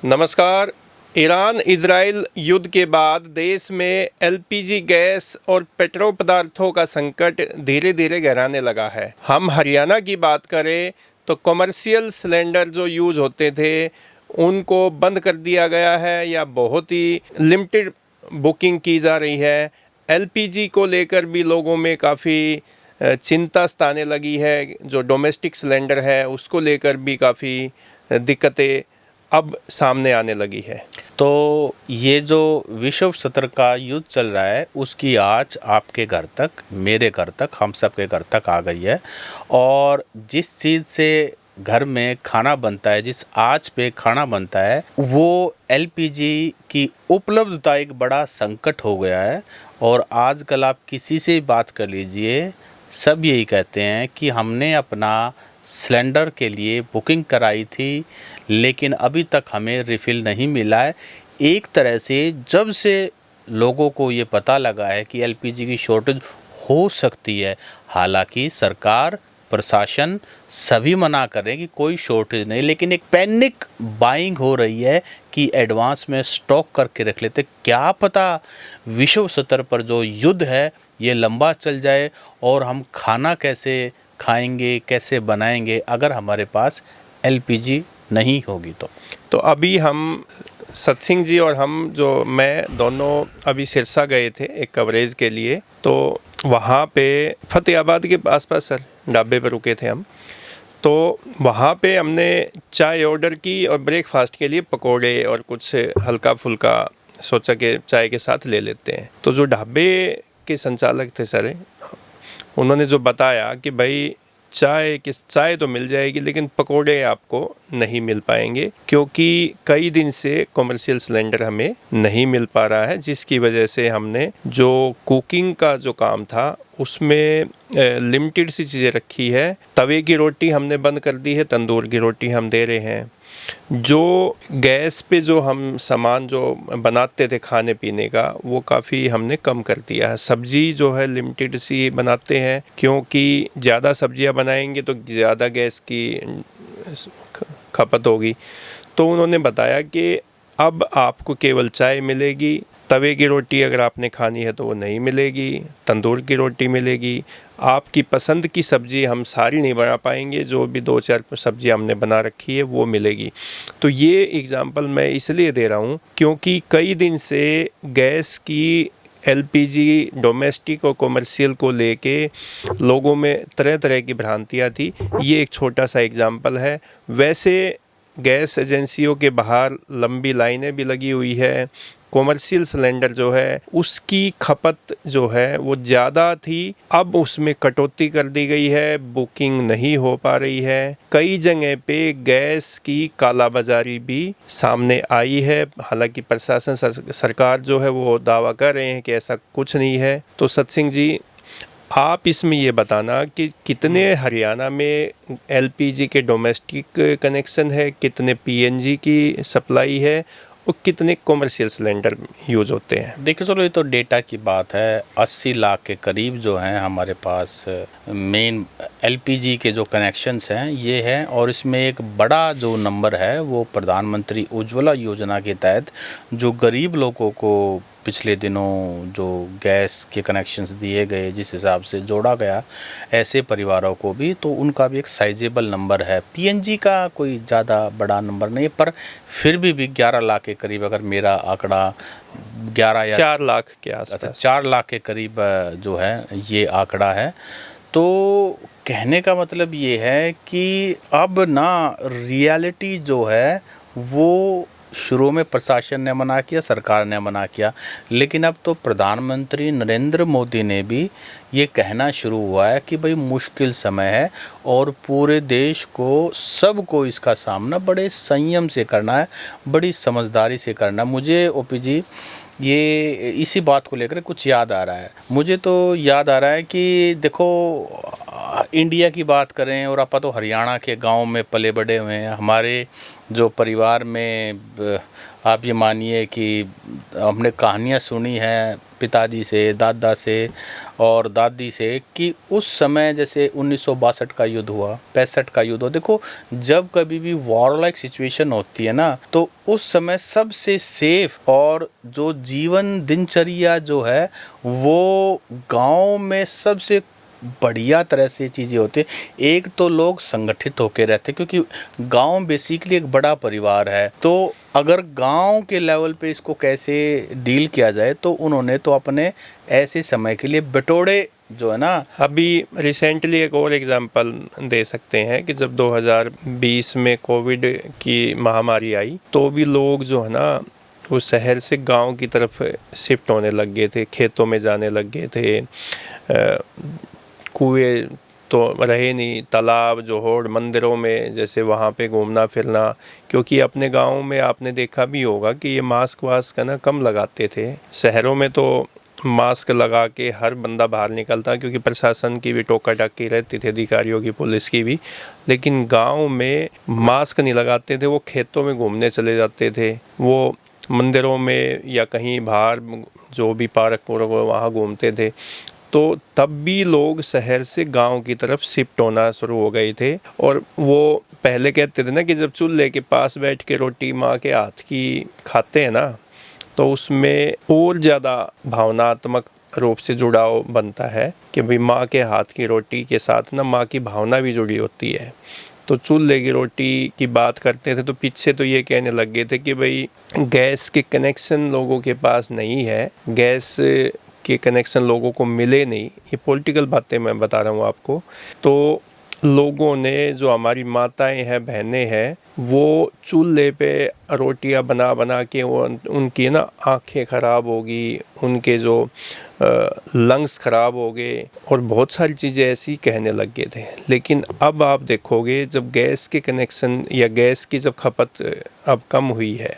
नमस्कार। Iran Israel युद्ध के बाद देश में एलपीजी गैस और पेट्रो पदार्थों का संकट धीरे धीरे गहराने लगा है। हम हरियाणा की बात करें तो कमर्शियल सिलेंडर जो यूज़ होते थे उनको बंद कर दिया गया है या बहुत ही लिमिटेड बुकिंग की जा रही है। एलपीजी को लेकर भी लोगों में काफ़ी चिंता सताने लगी है। जो डोमेस्टिक सिलेंडर है उसको लेकर भी काफ़ी दिक्कतें अब सामने आने लगी है। तो ये जो विश्व स्तर का युद्ध चल रहा है उसकी आँच आपके घर तक, मेरे घर तक, हम सब के घर तक आ गई है। और जिस चीज़ से घर में खाना बनता है, जिस आँच पे खाना बनता है, वो एलपीजी की उपलब्धता एक बड़ा संकट हो गया है। और आजकल आप किसी से बात कर लीजिए, सब यही कहते हैं कि हमने अपना सिलेंडर के लिए बुकिंग कराई थी लेकिन अभी तक हमें रिफ़िल नहीं मिला है। एक तरह से जब से लोगों को ये पता लगा है कि एलपीजी की शॉर्टेज हो सकती है, हालांकि सरकार, प्रशासन सभी मना कर रहे हैं कि कोई शॉर्टेज नहीं, लेकिन एक पैनिक बाइंग हो रही है कि एडवांस में स्टॉक करके रख लेते। क्या पता विश्व स्तर पर जो युद्ध है ये लंबा चल जाए और हम खाना कैसे खाएंगे, कैसे बनाएंगे अगर हमारे पास एलपीजी नहीं होगी। तो अभी हम सत्सिंह जी और मैं दोनों अभी सिरसा गए थे एक कवरेज के लिए। तो वहाँ पे फतेहाबाद के आसपास सर ढाबे पर रुके थे हम। तो वहाँ पे हमने चाय ऑर्डर की और ब्रेकफास्ट के लिए पकोड़े और कुछ हल्का फुल्का सोचा कि चाय के साथ ले लेते हैं। तो जो ढाबे के संचालक थे सर, उन्होंने जो बताया कि भाई चाय तो मिल जाएगी लेकिन पकोड़े आपको नहीं मिल पाएंगे, क्योंकि कई दिन से कमर्शियल सिलेंडर हमें नहीं मिल पा रहा है, जिसकी वजह से हमने जो कुकिंग का जो काम था उसमें लिमिटेड सी चीज़ें रखी है। तवे की रोटी हमने बंद कर दी है, तंदूर की रोटी हम दे रहे हैं। जो गैस पे जो हम सामान जो बनाते थे खाने पीने का, वो काफ़ी हमने कम कर दिया है। सब्जी जो है लिमिटेड सी बनाते हैं, क्योंकि ज़्यादा सब्जियां बनाएंगे तो ज़्यादा गैस की खपत होगी। तो उन्होंने बताया कि अब आपको केवल चाय मिलेगी, तवे की रोटी अगर आपने खानी है तो वो नहीं मिलेगी, तंदूर की रोटी मिलेगी। आपकी पसंद की सब्ज़ी हम सारी नहीं बना पाएंगे, जो भी 2-4 सब्ज़ी हमने बना रखी है वो मिलेगी। तो ये एग्ज़ाम्पल मैं इसलिए दे रहा हूँ क्योंकि कई दिन से गैस की एलपीजी डोमेस्टिक और कमर्शियल को लेके लोगों में तरह तरह की भ्रांतियाँ थी। ये एक छोटा सा एग्ज़ाम्पल है। वैसे गैस एजेंसियों के बाहर लंबी लाइनें भी लगी हुई है। कमर्शियल सिलेंडर जो है उसकी खपत जो है वो ज़्यादा थी, अब उसमें कटौती कर दी गई है, बुकिंग नहीं हो पा रही है। कई जगह पे गैस की कालाबाजारी भी सामने आई है। हालांकि प्रशासन सरकार जो है वो दावा कर रहे हैं कि ऐसा कुछ नहीं है। तो सत्सिंह जी, आप इसमें ये बताना कि कितने हरियाणा में एलपीजी के डोमेस्टिक कनेक्शन है, कितने पीएनजी की सप्लाई है और कितने कमर्शियल सिलेंडर यूज़ होते हैं। देखिए, चलो ये तो डेटा की बात है। 80 लाख के करीब जो हैं हमारे पास मेन एलपीजी के जो कनेक्शंस हैं ये हैं। और इसमें एक बड़ा जो नंबर है वो प्रधानमंत्री उज्ज्वला योजना के तहत जो गरीब लोगों को पिछले दिनों जो गैस के कनेक्शंस दिए गए, जिस हिसाब से जोड़ा गया ऐसे परिवारों को भी, तो उनका भी एक साइजेबल नंबर है। पीएनजी का कोई ज़्यादा बड़ा नंबर नहीं, पर फिर भी 11 लाख के करीब, अगर मेरा आंकड़ा 11 या 4 लाख के आसपास, 4 लाख के करीब जो है ये आंकड़ा है। तो कहने का मतलब ये है कि अब ना रियलिटी जो है वो शुरू में प्रशासन ने मना किया, सरकार ने मना किया, लेकिन अब तो प्रधानमंत्री नरेंद्र मोदी ने भी ये कहना शुरू हुआ है कि भाई मुश्किल समय है और पूरे देश को, सबको इसका सामना बड़े संयम से करना है, बड़ी समझदारी से करना है। मुझे ओपी जी ये इसी बात को लेकर कुछ याद आ रहा है। मुझे तो याद आ रहा है कि देखो, इंडिया की बात करें और आप तो हरियाणा के गांव में पले बड़े हुए हैं। हमारे जो परिवार में आप ये मानिए कि हमने कहानियाँ सुनी हैं पिताजी से, दादा से और दादी से कि उस समय जैसे 1962 का युद्ध हुआ, 65 का युद्ध हुआ, देखो जब कभी भी वॉर लाइक सिचुएशन होती है ना, तो उस समय सबसे सेफ और जो जीवन दिनचर्या जो है वो गांव में सबसे बढ़िया तरह से चीज़ें होती है। एक तो लोग संगठित होकर रहते क्योंकि गांव बेसिकली एक बड़ा परिवार है, तो अगर गांव के लेवल पे इसको कैसे डील किया जाए तो उन्होंने तो अपने ऐसे समय के लिए बटोड़े जो है ना। अभी रिसेंटली एक और एग्जांपल दे सकते हैं कि जब 2020 में कोविड की महामारी आई तो भी लोग जो है ना वो शहर से गांव की तरफ शिफ्ट होने लग गए थे, खेतों में जाने लग गए थे। कुएं तो रहे नहीं, तालाब जोहड़ मंदिरों में जैसे वहाँ पे घूमना फिरना, क्योंकि अपने गांव में आपने देखा भी होगा कि ये मास्क वास्क ना कम लगाते थे। शहरों में तो मास्क लगा के हर बंदा बाहर निकलता क्योंकि प्रशासन की भी टोका टाकी रहती थी, अधिकारियों की, पुलिस की भी। लेकिन गांव में मास्क नहीं लगाते थे, वो खेतों में घूमने चले जाते थे, वो मंदिरों में या कहीं बाहर जो भी पार्क वहाँ घूमते थे। तो तब भी लोग शहर से गांव की तरफ शिफ्ट होना शुरू हो गए थे। और वो पहले कहते थे ना कि जब चूल्हे के पास बैठ के रोटी माँ के हाथ की खाते हैं ना तो उसमें और ज़्यादा भावनात्मक रूप से जुड़ाव बनता है कि भाई माँ के हाथ की रोटी के साथ ना माँ की भावना भी जुड़ी होती है। तो चूल्हे की रोटी की बात करते थे तो पीछे तो ये कहने लग गए थे कि भाई गैस के कनेक्शन लोगों के पास नहीं है, गैस के कनेक्शन लोगों को मिले नहीं, ये पॉलिटिकल बातें मैं बता रहा हूँ आपको। तो लोगों ने, जो हमारी माताएं हैं, बहनें हैं, वो चूल्हे पे रोटियां बना बना के वो उनकी ना आँखें ख़राब होगी, उनके जो लंग्स ख़राब हो गए और बहुत सारी चीज़ें ऐसी कहने लग गए थे। लेकिन अब आप देखोगे जब गैस के कनेक्शन या गैस की जब खपत अब कम हुई है,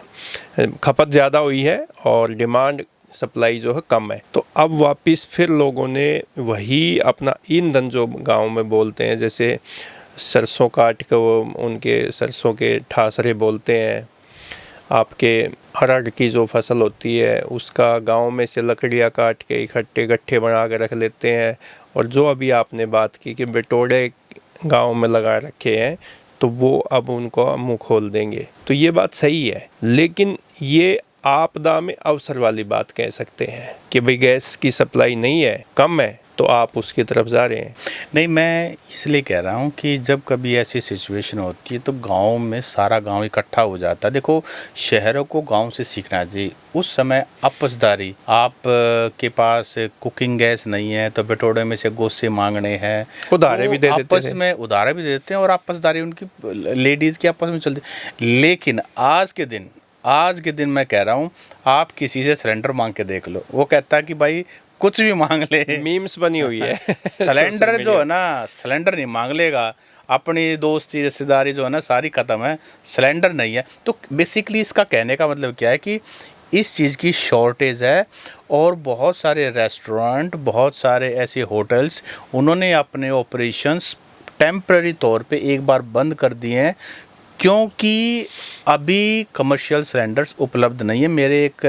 खपत ज़्यादा हुई है और डिमांड सप्लाई जो है कम है, तो अब वापस फिर लोगों ने वही अपना ईंधन जो गांव में बोलते हैं, जैसे सरसों काट के वो उनके सरसों के ठासरे बोलते हैं, आपके अरहर की जो फसल होती है उसका गांव में से लकड़ियाँ काट के इकट्ठे गट्ठे बना के रख लेते हैं। और जो अभी आपने बात की कि बटोड़े गांव में लगा रखे हैं तो वो अब उनको मुँह खोल देंगे, तो ये बात सही है। लेकिन ये आपदा में अवसर वाली बात कह सकते हैं कि भाई गैस की सप्लाई नहीं है, कम है, तो आप उसकी तरफ जा रहे हैं। नहीं, मैं इसलिए कह रहा हूँ कि जब कभी ऐसी सिचुएशन होती है तो गांव में सारा गांव इकट्ठा हो जाता है। देखो, शहरों को गांव से सीखना चाहिए। उस समय आपसदारी, आप के पास कुकिंग गैस नहीं है तो बटोड़े में से गोश्ते मांगने हैं, उधारे भी दे देते थे। आपस में उधारे भी दे देते हैं और आपसदारी उनकी लेडीज़ की आपस में चलती। लेकिन आज के दिन मैं कह रहा हूँ, आप किसी से सिलेंडर मांग के देख लो, वो कहता है कि भाई कुछ भी मांग ले। मीम्स बनी हुई है सिलेंडर जो है ना, सिलेंडर नहीं मांग लेगा, अपनी दोस्ती रिश्तेदारी जो है ना सारी ख़त्म है, सिलेंडर नहीं है। तो बेसिकली इसका कहने का मतलब क्या है कि इस चीज़ की शॉर्टेज है और बहुत सारे रेस्टोरेंट, बहुत सारे ऐसे होटल्स, उन्होंने अपने ऑपरेशंस टेम्पररी तौर पे एक बार बंद कर दिए हैं क्योंकि अभी कमर्शियल सिलेंडर्स उपलब्ध नहीं है। मेरे एक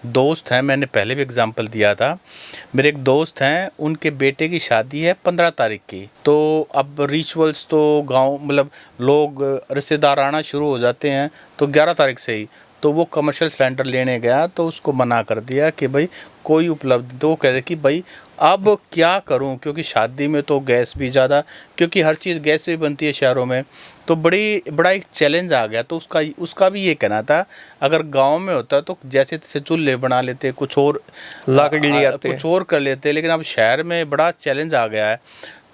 दोस्त हैं, मैंने पहले भी एग्जांपल दिया था, मेरे एक दोस्त हैं, उनके बेटे की शादी है 15 तारीख की। तो अब रिचुअल्स तो गांव मतलब लोग रिश्तेदार आना शुरू हो जाते हैं तो 11 तारीख से ही। तो वो कमर्शियल सिलेंडर लेने गया तो उसको मना कर दिया कि भाई कोई उपलब्ध। तो वो कह रहे कि भाई अब क्या करूं, क्योंकि शादी में तो गैस भी ज़्यादा, क्योंकि हर चीज़ गैस भी बनती है शहरों में, तो बड़ा एक चैलेंज आ गया। तो उसका भी ये कहना था, अगर गांव में होता तो जैसे तैसे चूल्हे बना लेते, कुछ और लाकड़ी आते, कुछ और कर लेते, लेकिन अब शहर में बड़ा चैलेंज आ गया है।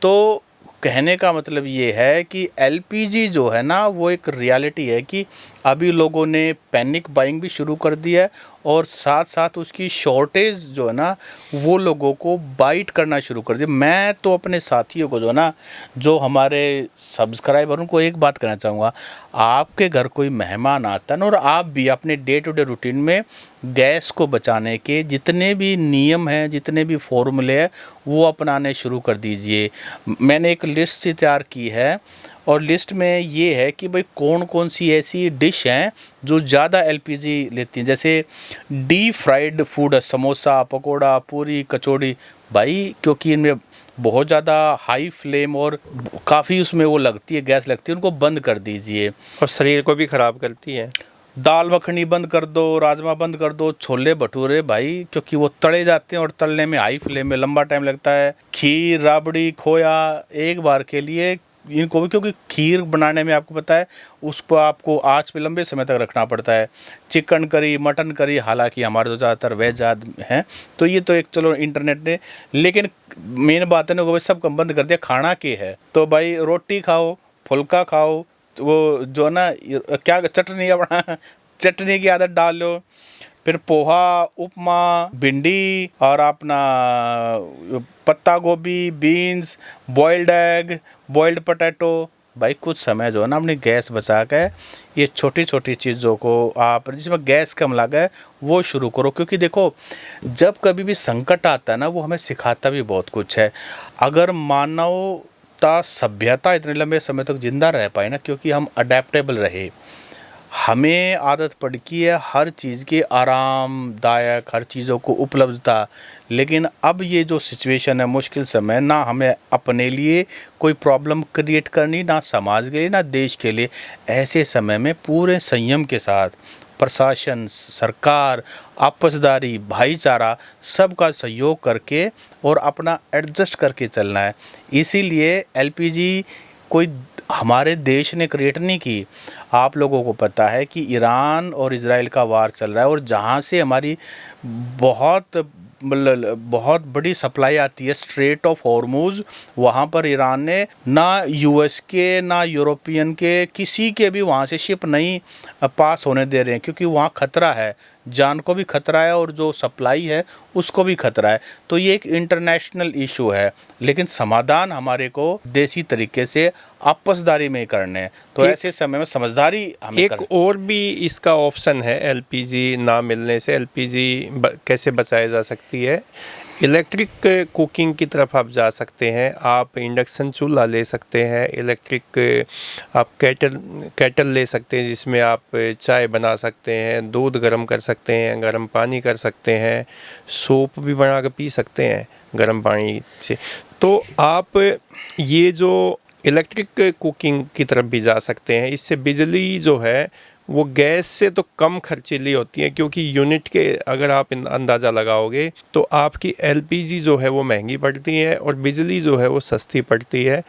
तो कहने का मतलब ये है कि एलपीजी जो है ना वो एक रियलिटी है कि अभी लोगों ने पैनिक बाइंग भी शुरू कर दी है और साथ साथ उसकी शॉर्टेज जो है ना वो लोगों को बाइट करना शुरू कर दी। मैं तो अपने साथियों को जो है ना, जो हमारे सब्सक्राइबर, उनको एक बात कहना चाहूँगा, आपके घर कोई मेहमान आता है ना और आप भी अपने डे टू डे रूटीन में गैस को बचाने के जितने भी नियम हैं, जितने भी फॉर्मूले हैं, वो अपनाने शुरू कर दीजिए। मैंने एक लिस्ट तैयार की है और लिस्ट में ये है कि भाई कौन कौन सी ऐसी डिश हैं जो ज़्यादा एलपीजी लेती हैं। जैसे डीप फ्राइड फूड है, समोसा, पकोड़ा, पूरी, कचौड़ी, भाई क्योंकि इनमें बहुत ज़्यादा हाई फ्लेम और काफ़ी उसमें वो लगती है, गैस लगती है, उनको बंद कर दीजिए। और शरीर को भी ख़राब करती है। दाल मखनी बंद कर दो, राजमा बंद कर दो, छोले भटूरे भाई क्योंकि वो तले जाते हैं और तलने में हाई फ्लेम में लंबा टाइम लगता है। खीर, राबड़ी, खोया एक बार के लिए इनको भी, क्योंकि खीर बनाने में आपको पता है उसको आपको आँच पे लंबे समय तक रखना पड़ता है। चिकन करी, मटन करी, हालांकि हमारे तो ज़्यादातर वेज आदमी हैं तो ये तो एक चलो इंटरनेट ने, लेकिन मेन बात है ना भाई सब कम बंद कर दिया। खाना के है तो भाई रोटी खाओ, फुल्का खाओ, तो वो जो ना क्या चटनी बना चटनी की आदत डाल लो, फिर पोहा, उपमा, भिंडी और अपना पत्ता गोभी, beans, boiled egg, boiled potato. भाई कुछ समय जो है ना अपनी गैस बचा के ये छोटी छोटी चीज़ों को आप जिसमें गैस कम लगे वो शुरू करो, क्योंकि देखो जब कभी भी संकट आता है ना वो हमें सिखाता भी बहुत कुछ है। अगर मानवता सभ्यता इतने लंबे समय तक जिंदा रह पाए ना, क्योंकि हम अडेप्टेबल रहे, हमें आदत पड़ गई है हर चीज़ की आरामदायक, हर चीज़ों को उपलब्धता। लेकिन अब ये जो सिचुएशन है मुश्किल समय, ना हमें अपने लिए कोई प्रॉब्लम क्रिएट करनी, ना समाज के लिए, ना देश के लिए। ऐसे समय में पूरे संयम के साथ प्रशासन, सरकार, आपसदारी, भाईचारा सबका सहयोग करके और अपना एडजस्ट करके चलना है। इसीलिए एलपीजी कोई हमारे देश ने क्रिएट नहीं की। आप लोगों को पता है कि ईरान और इजराइल का वार चल रहा है और जहाँ से हमारी बहुत बड़ी सप्लाई आती है, स्ट्रेट ऑफ हॉर्मुज, वहाँ पर ईरान ने ना यूएस के ना यूरोपियन के किसी के भी वहाँ से शिप नहीं पास होने दे रहे हैं, क्योंकि वहाँ खतरा है, जान को भी खतरा है और जो सप्लाई है उसको भी खतरा है। तो ये एक इंटरनेशनल इशू है, लेकिन समाधान हमारे को देसी तरीके से आपसदारी में करने हैं। तो ऐसे समय में समझदारी हमें एक और भी इसका ऑप्शन है एलपीजी ना मिलने से, एलपीजी कैसे बचाया जा सकती है। इलेक्ट्रिक कुकिंग की तरफ आप जा सकते हैं। आप इंडक्शन चूल्हा ले सकते हैं, इलेक्ट्रिक आप केटल ले सकते हैं जिसमें आप चाय बना सकते हैं, दूध गर्म कर सकते हैं, गर्म पानी कर सकते हैं, सूप भी बना कर पी सकते हैं गर्म पानी से। तो आप ये जो इलेक्ट्रिक कुकिंग की तरफ भी जा सकते हैं। इससे बिजली जो है वो गैस से तो कम खर्चीली होती है, क्योंकि यूनिट के अगर आप अंदाज़ा लगाओगे तो आपकी एलपीजी जो है वो महंगी पड़ती है और बिजली जो है वो सस्ती पड़ती है।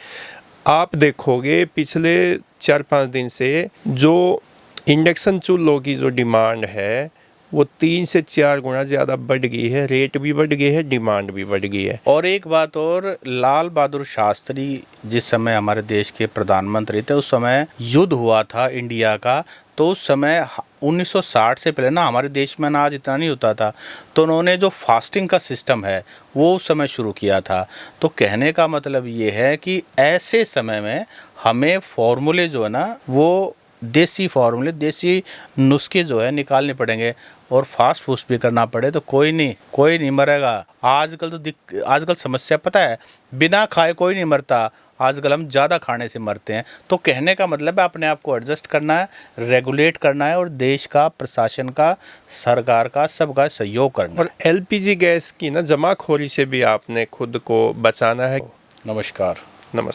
आप देखोगे पिछले 4-5 दिन से जो इंडक्शन चूल्हों की जो डिमांड है वो 3 से 4 गुना ज़्यादा बढ़ गई है, रेट भी बढ़ गए है, डिमांड भी बढ़ गई है। और एक बात और, लाल बहादुर शास्त्री जिस समय हमारे देश के प्रधानमंत्री थे, उस समय युद्ध हुआ था इंडिया का, तो उस समय 1960 से पहले ना हमारे देश में अनाज इतना नहीं होता था, तो उन्होंने जो फास्टिंग का सिस्टम है वो उस समय शुरू किया था। तो कहने का मतलब ये है कि ऐसे समय में हमें फॉर्मूले जो है ना वो देसी फॉर्मूले, देसी नुस्खे जो है निकालने पड़ेंगे। और फास्ट फूड भी करना पड़े तो कोई नहीं मरेगा। आजकल समस्या पता है, बिना खाए कोई नहीं मरता, आजकल हम ज़्यादा खाने से मरते हैं। तो कहने का मतलब है अपने आप को एडजस्ट करना है, रेगुलेट करना है और देश का, प्रशासन का, सरकार का, सबका सहयोग करना है। और एलपीजी गैस की ना जमाखोरी से भी आपने खुद को बचाना है। नमस्कार। नमस्कार।